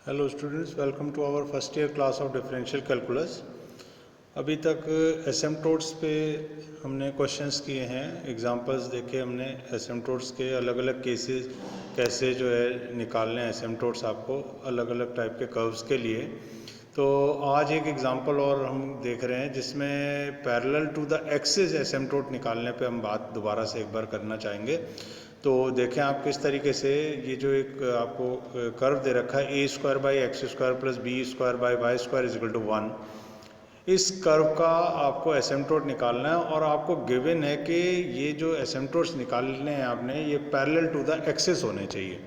Hello students, welcome to our first year class of differential calculus. अभी तक एसिम्पटोट्स पे हमने क्वेश्चंस किए हैं, एग्जांपल्स देखे हमने एसिम्पटोट्स के अलग अलग केसेस कैसे जो है निकालने हैं एसिम्पटोट्स आपको अलग अलग टाइप के कर्व्स के लिए। तो आज एक एग्जांपल और हम देख रहे हैं जिसमें पैरेलल टू द एक्सिस एसिम्पटोट निकालने पे हम बात दोबारा से एक बार करना चाहेंगे। तो देखें आप किस तरीके से ये जो एक आपको कर्व दे रखा है A square by X square plus B square by Y square is equal to 1, इस कर्व का आपको एसिम्पटोट निकालना है और आपको गिवन है कि ये जो एसिम्पटोट्स निकालने हैं आपने ये पैरेलल टू द एक्सिस होने चाहिए।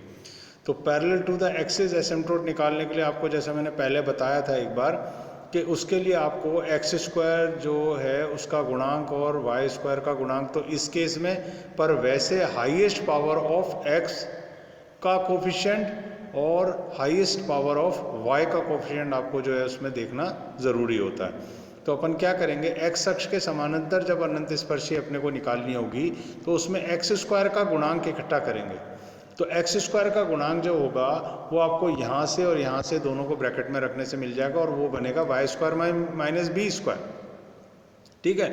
तो पैरेलल टू द एक्सिस एसिम्पटोट निकालने के लिए आपको जैसे मैंने पहले बताया था एक बार कि उसके लिए आपको एक्स स्क्वायर जो है उसका गुणांक और वाई स्क्वायर का गुणांक, तो इस केस में पर वैसे हाईएस्ट पावर ऑफ एक्स का कोफिशिएंट और हाईएस्ट पावर ऑफ वाई का कोफिशिएंट आपको जो है उसमें देखना ज़रूरी होता है। तो अपन क्या करेंगे, एक्स अक्ष के समानांतर जब अनंत स्पर्शी अपने को निकालनी होगी तो उसमें एक्स स्क्वायर का गुणांक इकट्ठा करेंगे। तो एक्स स्क्वायर का गुणांक जो होगा वो आपको यहाँ से और यहाँ से दोनों को ब्रैकेट में रखने से मिल जाएगा और वो बनेगा y square minus b square, ठीक है।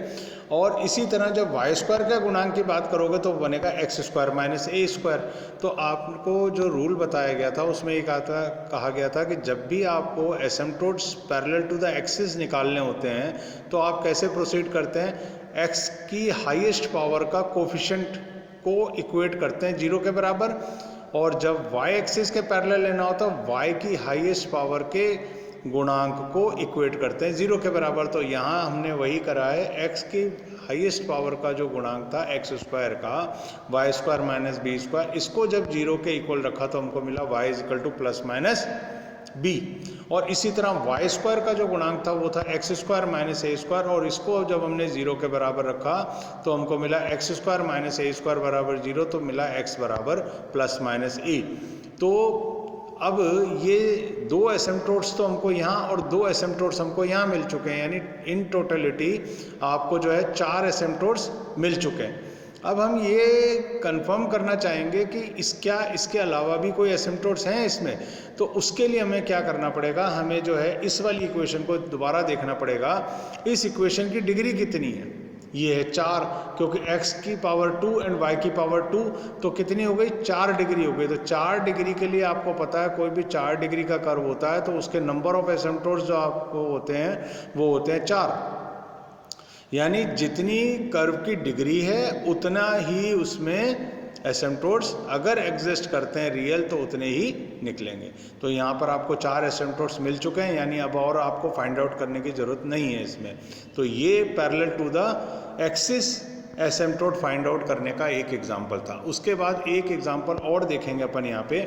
और इसी तरह जब वाई स्क्वायर का गुणांक की बात करोगे तो बनेगा एक्स स्क्वायर माइनस ए स्क्वायर। तो आपको जो रूल बताया गया था उसमें एक कहा गया था कि जब भी आपको एसिम्पटोट्स पैरेलल टू द एक्सिस निकालने होते हैं तो आप कैसे प्रोसीड करते हैं, एक्स की हाईएस्ट पावर का कोफिशिएंट को इक्वेट करते हैं 0 के बराबर, और जब y एक्सिस के पैरेलल लेना होता है y की हाईएस्ट पावर के गुणांक को इक्वेट करते हैं 0 के बराबर। तो यहाँ हमने वही करा है, x की हाईएस्ट पावर का जो गुणांक था एक्स स्क्वायर का y square minus b square, इसको जब 0 के इक्वल रखा तो हमको मिला y is equal to plus minus b. और इसी तरह वाई स्क्वायर का जो गुणांक था वो था एक्स स्क्वायर माइनस ए स्क्वायर, और इसको जब हमने 0 के बराबर रखा तो हमको मिला एक्स स्क्वायर माइनस ए स्क्वायर बराबर 0, तो मिला x बराबर प्लस माइनस ए। तो अब ये दो एसिम्पटोट्स तो हमको यहाँ और दो एसिम्पटोट्स हमको यहाँ मिल चुके हैं, यानी इन टोटलिटी आपको जो है 4 एसिम्पटोट्स मिल चुके हैं। अब हम ये कंफर्म करना चाहेंगे कि इसके अलावा भी कोई एसिम्पटोट्स हैं इसमें, तो उसके लिए हमें क्या करना पड़ेगा, हमें जो है इस वाली इक्वेशन को दोबारा देखना पड़ेगा। इस इक्वेशन की डिग्री कितनी है, ये है 4, क्योंकि x की पावर 2 एंड y की पावर 2, तो कितनी हो गई 4 डिग्री हो गई। तो 4 डिग्री के लिए आपको पता है कोई भी 4 डिग्री का कर्व होता है तो उसके नंबर ऑफ एसिम्पटोट्स जो आपको होते हैं वो होते हैं 4, यानी जितनी कर्व की डिग्री है उतना ही उसमें एसिम्पटोट्स अगर एग्जिस्ट करते हैं रियल तो उतने ही निकलेंगे। तो यहाँ पर आपको 4 एसिम्पटोट्स मिल चुके हैं, यानी अब और आपको फाइंड आउट करने की ज़रूरत नहीं है इसमें। तो ये parallel to the axis asymptote find out करने का एक एग्जाम्पल था। उसके बाद एक एग्जाम्पल और देखेंगे अपन यहाँ पे,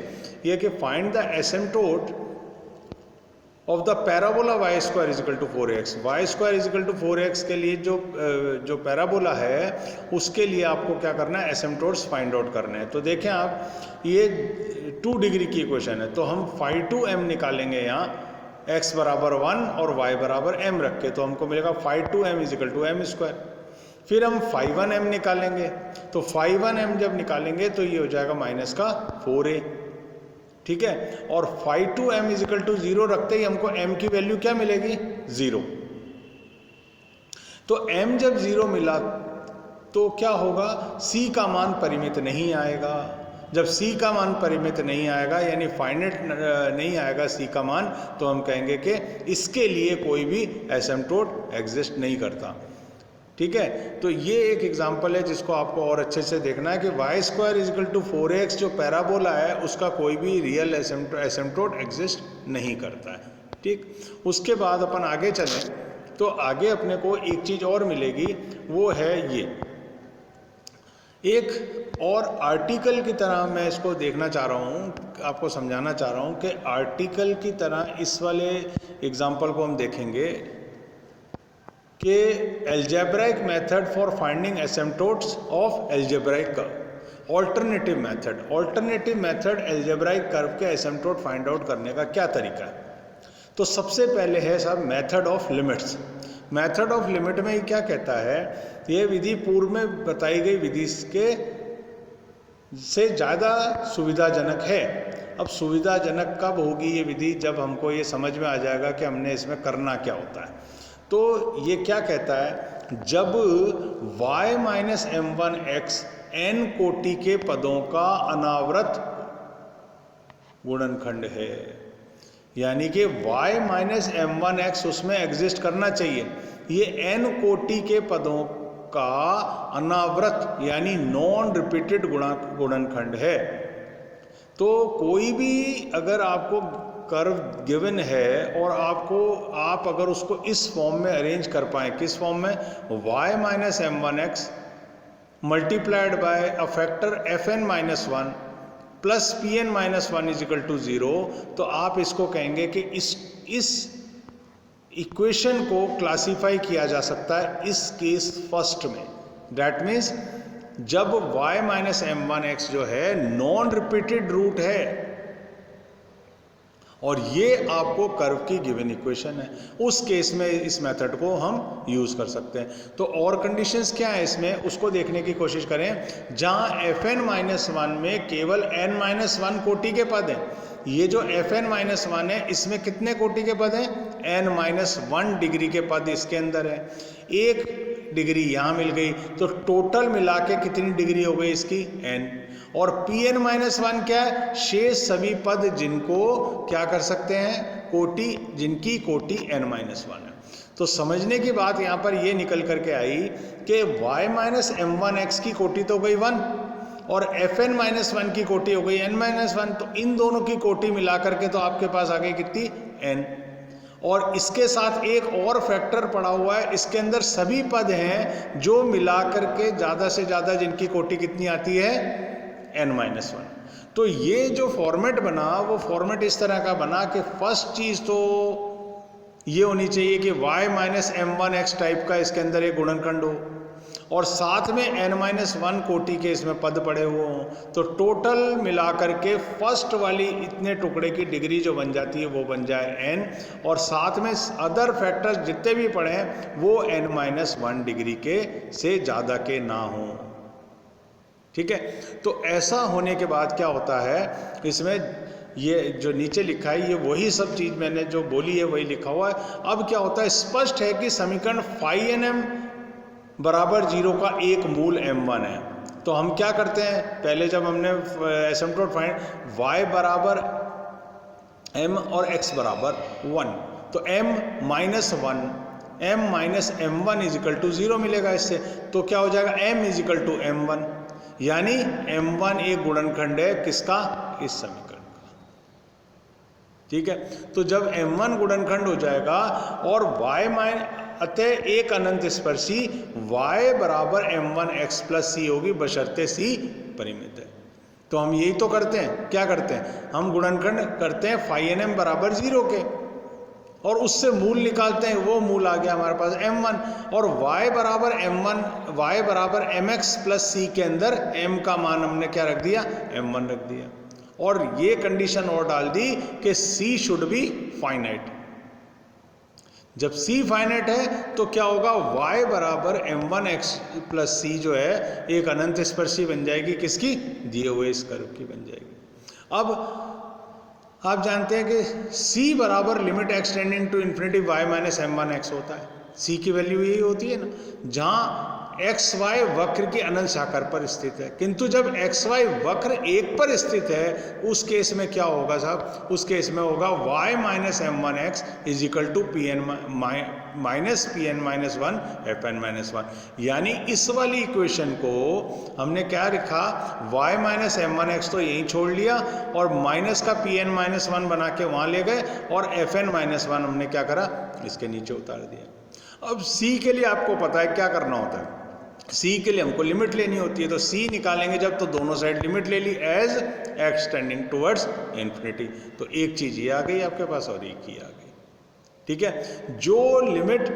ये कि find the asymptote of the parabola Y square is equal to 4x। Y square is equal to 4x के लिए जो पैराबोला है उसके लिए आपको क्या करना है, एसिम्पटोट्स फाइंड आउट करने हैं। तो देखें आप, ये 2 डिग्री की इक्वेशन है, तो हम फाई टू m निकालेंगे यहाँ x बराबर 1 और y बराबर m रख के, तो हमको मिलेगा phi to m is equal to m square. फिर हम फाई 1m निकालेंगे, तो फाई 1m जब निकालेंगे तो ये हो जाएगा माइनस का 4a, ठीक है। और phi to m is equal to 0 रखते ही हमको m की वैल्यू क्या मिलेगी, 0। तो m जब 0 मिला तो क्या होगा, c का मान परिमित नहीं आएगा। जब c का मान परिमित नहीं आएगा यानी फाइनाइट नहीं आएगा c का मान, तो हम कहेंगे कि इसके लिए कोई भी एसिम्पटोट एग्जिस्ट नहीं करता, ठीक है। तो ये एक एग्जांपल है जिसको आपको और अच्छे से देखना है कि y square is equal to 4x जो पैराबोला है उसका कोई भी रियल एसिम्पटोट एग्जिस्ट नहीं करता है, ठीक। उसके बाद अपन आगे चलें तो आगे अपने को एक चीज़ और मिलेगी, वो है ये एक और आर्टिकल की तरह मैं इसको देखना चाह रहा हूँ, आपको समझाना चाह रहा हूँ कि आर्टिकल की तरह इस वाले एग्जाम्पल को हम देखेंगे कि algebraic method for finding asymptotes of algebraic curve. Alternative method algebraic curve के एसिम्पटोट फाइंड आउट करने का क्या तरीका है। तो सबसे पहले है साहब method of limits. Method of limit में ये क्या कहता है, ये विधि पूर्व में बताई गई विधि के से ज़्यादा सुविधाजनक है अब सुविधाजनक कब होगी ये विधि, जब हमको ये समझ में आ जाएगा कि हमने इसमें करना क्या होता है। तो ये क्या कहता है, जब y minus m one x n कोटि के पदों का अनावृत गुणनखंड है, यानी कि y minus m one x उसमें एग्जिस्ट करना चाहिए। ये n कोटि के पदों का अनावृत यानी नॉन रिपीटेड गुणनखंड है। तो कोई भी अगर आपको कर्व गिवन है और आप अगर उसको इस फॉर्म में अरेंज कर पाएँ, किस फॉर्म में, y minus m one x multiplied by a factor f n minus one plus p n minus one is equal to 0, तो आप इसको कहेंगे कि इस इक्वेशन को क्लासिफाई किया जा सकता है इस केस फर्स्ट में। दैट मीन्स जब y minus m one x जो है नॉन रिपीटेड रूट है और ये आपको कर्व की गिवन इक्वेशन है, उस केस में इस मेथड को हम यूज कर सकते हैं। तो और कंडीशंस क्या है इसमें, उसको देखने की कोशिश करें। जहां एफ एन माइनस वन में केवल n माइनस वन कोटि के पद हैं, ये जो एफ एन माइनस वन है इसमें कितने कोटि के पद हैं, n माइनस वन डिग्री के पद इसके अंदर है। एक डिग्री यहाँ मिल गई, तो टोटल मिला के कितनी डिग्री हो गई इसकी, n। और पी एन माइनस वन क्या है, शेष सभी पद जिनको क्या कर सकते हैं, कोटि, जिनकी कोटि n माइनस वन है। तो समझने की बात यहाँ पर ये निकल करके आई कि y minus m one x की कोटि तो हो गई 1 और एफ एन माइनस वन की कोटि हो गई n माइनस वन, तो इन दोनों की कोटि मिला करके तो आपके पास आ गई कितनी, n। और इसके साथ एक और फैक्टर पड़ा हुआ है, इसके अंदर सभी पद हैं जो मिला करके ज़्यादा से ज़्यादा जिनकी कोटि कितनी आती है, n माइनस वन। तो ये जो फॉर्मेट बना वो फॉर्मेट इस तरह का बना कि फर्स्ट चीज़ तो ये होनी चाहिए कि y minus m one x type का इसके अंदर एक गुणनखंड हो और साथ में n माइनस वन कोटि के इसमें पद पड़े हुए हों, तो टोटल मिलाकर के फर्स्ट वाली इतने टुकड़े की डिग्री जो बन जाती है वो बन जाए n, और साथ में अदर फैक्टर्स जितने भी पड़े हैं वो n माइनस वन डिग्री के से ज़्यादा के ना हों। ठीक है, तो ऐसा होने के बाद क्या होता है, इसमें ये जो नीचे लिखा है ये वही सब चीज़ मैंने जो बोली है वही लिखा हुआ है। अब क्या होता है, स्पष्ट है कि समीकरण फाई एन एम बराबर 0 का एक मूल m1 है। तो हम क्या करते हैं, पहले जब हमने एसिम्पटोट फाइंड y बराबर m और x बराबर 1, तो m minus one, m minus m one is equal to 0 मिलेगा इससे। तो क्या हो जाएगा, m is equal to m one, यानी m1 एक गुणनखंड है किसका, इस समीकरण का। ठीक है, तो जब m1 गुणनखंड हो जाएगा और y माइन अतः एक अनंत स्पर्शी y बराबर m1 x प्लस c होगी बशर्ते c परिमित है। तो हम यही तो करते हैं, क्या करते हैं, हम गुणनखंड करते हैं फाई एन एम बराबर 0 के और उससे मूल निकालते हैं, वो मूल आ गया हमारे पास m1, और y बराबर m1, y बराबर mx प्लस c के अंदर m का मान हमने क्या रख दिया, m1 रख दिया, और ये कंडीशन और डाल दी कि c शुड बी फाइनाइट। जब c फाइनाइट है तो क्या होगा, y बराबर m1 x प्लस c जो है एक अनंत स्पर्शी बन जाएगी, किसकी, दिए हुए इस कर्व की बन जाएगी। अब आप जानते हैं कि c बराबर limit x tending to infinity y minus m one x होता है। c की वैल्यू यही होती है ना, जहाँ एक्स वाई वक्र की अनंत शाखा पर स्थित है। किंतु जब एक्स वाई वक्र एक पर स्थित है उस केस में क्या होगा साहब, उस केस में होगा y minus m one x is equal to p n minus p n minus one f n minus one. यानी इस वाली इक्वेशन को हमने क्या लिखा, y minus m one x तो यहीं छोड़ लिया और माइनस का पी एन माइनस वन बना के वहाँ ले गए और एफ एन माइनस वन हमने क्या करा, इसके नीचे उतार दिया। अब c के लिए आपको पता है क्या करना होता है, c के लिए हमको लिमिट लेनी होती है। तो c निकालेंगे जब, तो दोनों साइड लिमिट ले ली as x tending towards infinity, तो एक चीज ये आ गई आपके पास और एक ही आ गई। ठीक है, जो limit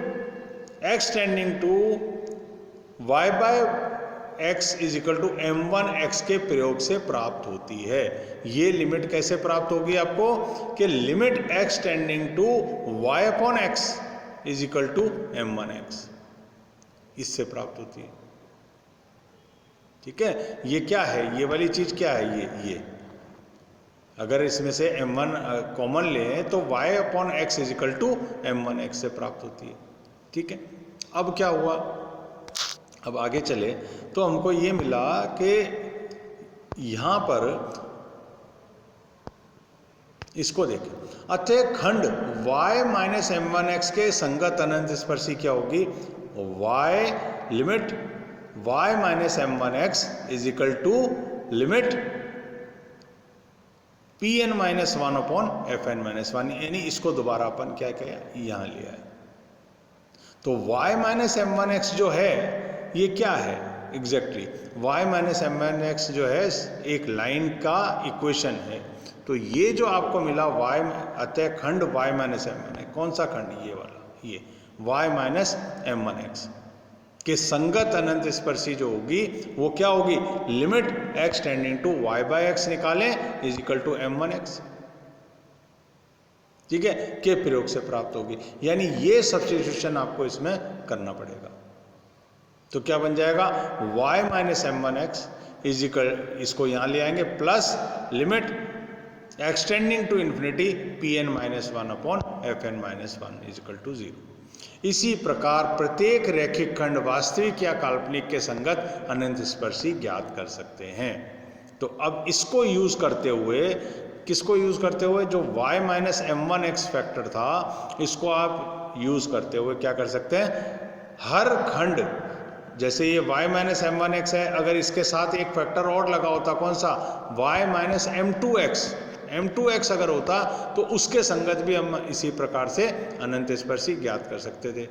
x tending to y by x is equal to m one x के प्रयोग से प्राप्त होती है, ये लिमिट कैसे प्राप्त होगी आपको, कि limit x tending to y upon x is equal to m one x, इससे प्राप्त होती है। ठीक है, ये क्या है, ये वाली चीज क्या है, ये अगर इसमें से m1 कॉमन लें तो y upon x is equal to m1x से प्राप्त होती है। ठीक है, अब क्या हुआ, अब आगे चले तो हमको ये मिला कि यहां पर इसको देखें, अतः खंड y माइनस m1x के संगत अनंत स्पर्शी क्या होगी, y limit y minus m1x is equal to limit pn minus one upon fn minus one, यानी इसको दोबारा अपन क्या किया, यहां लिया है। तो y माइनस m1x जो है ये क्या है एग्जैक्टली, y माइनस m1x जो है एक लाइन का इक्वेशन है। तो ये जो आपको मिला y, अतः खंड y माइनस m1x, कौन सा खंड, ये वाला, ये y माइनस m1x के संगत अनंत स्पर्शी जो होगी वो क्या होगी, limit x tending to y by x निकालें इज इक्वल टू m1x, ठीक है, के प्रयोग से प्राप्त होगी। यानी ये सब्स्टिट्यूशन आपको इसमें करना पड़ेगा। तो क्या बन जाएगा, y minus m1x is equal, इसको यहां ले आएंगे, plus limit x tending to infinity pn minus one upon fn minus one is equal to 0। इसी प्रकार प्रत्येक रैखिक खंड वास्तविक या काल्पनिक के संगत अनंत स्पर्शी ज्ञात कर सकते हैं। तो अब इसको यूज करते हुए, किसको यूज करते हुए, जो y माइनस m1x फैक्टर था इसको आप यूज करते हुए क्या कर सकते हैं, हर खंड, जैसे ये y माइनस m1x है, अगर इसके साथ एक फैक्टर और लगा होता, कौन सा, y माइनस m2x अगर होता तो उसके संगत भी हम इसी प्रकार से अनंत स्पर्शी ज्ञात कर सकते थे।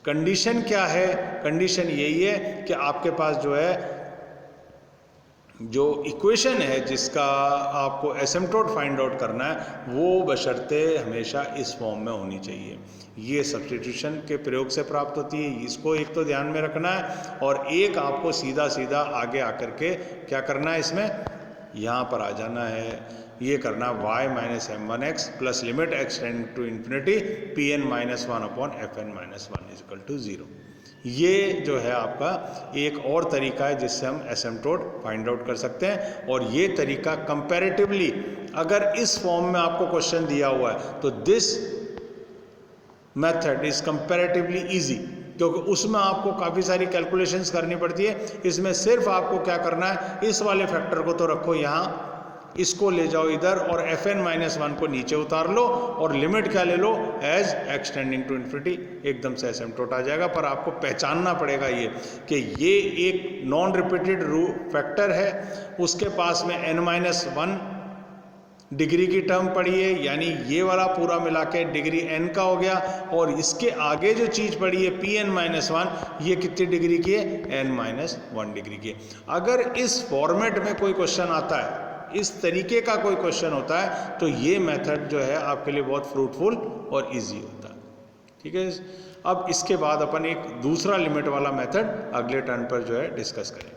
कंडीशन क्या है, कंडीशन यही है कि आपके पास जो है, जो इक्वेशन है जिसका आपको एसिम्प्टोट फाइंड आउट करना है वो बशर्ते हमेशा इस फॉर्म में होनी चाहिए। ये सब्स्टिट्यूशन के प्रयोग से प्राप्त होती है, इसको एक तो ध्यान में रखना है, और एक आपको सीधा सीधा आगे आकर के क्या करना है, इसमें यहाँ पर आ जाना है, ये करना y minus m1x plus limit x tending to infinity pn minus one upon fn minus one is equal to 0। ये जो है आपका एक और तरीका है जिससे हम एसिम्प्टोट फाइंड आउट कर सकते हैं। और ये तरीका कंपैरेटिवली, अगर इस फॉर्म में आपको क्वेश्चन दिया हुआ है तो this method is comparatively easy, क्योंकि उसमें आपको काफ़ी सारी कैलकुलेशंस करनी पड़ती है। इसमें सिर्फ आपको क्या करना है, इस वाले फैक्टर को तो रखो यहाँ, इसको ले जाओ इधर और fn माइनस वन को नीचे उतार लो और लिमिट क्या ले लो, as x tending to infinity, एकदम से एसिम्प्टोट आ जाएगा। पर आपको पहचानना पड़ेगा ये कि ये एक नॉन रिपीटेड फैक्टर है, उसके पास में n माइनस वन डिग्री की टर्म पड़ी है, यानी ये वाला पूरा मिला के डिग्री n का हो गया, और इसके आगे जो चीज़ पड़ी है pn माइनस वन, ये कितनी डिग्री की है, n माइनस वन डिग्री की है। अगर इस फॉर्मेट में कोई क्वेश्चन आता है, इस तरीके का कोई क्वेश्चन होता है, तो ये मेथड जो है आपके लिए बहुत फ्रूटफुल और इजी होता है। ठीक है, अब इसके बाद अपन एक दूसरा लिमिट वाला मेथड अगले टर्न पर जो है डिस्कस करेंगे।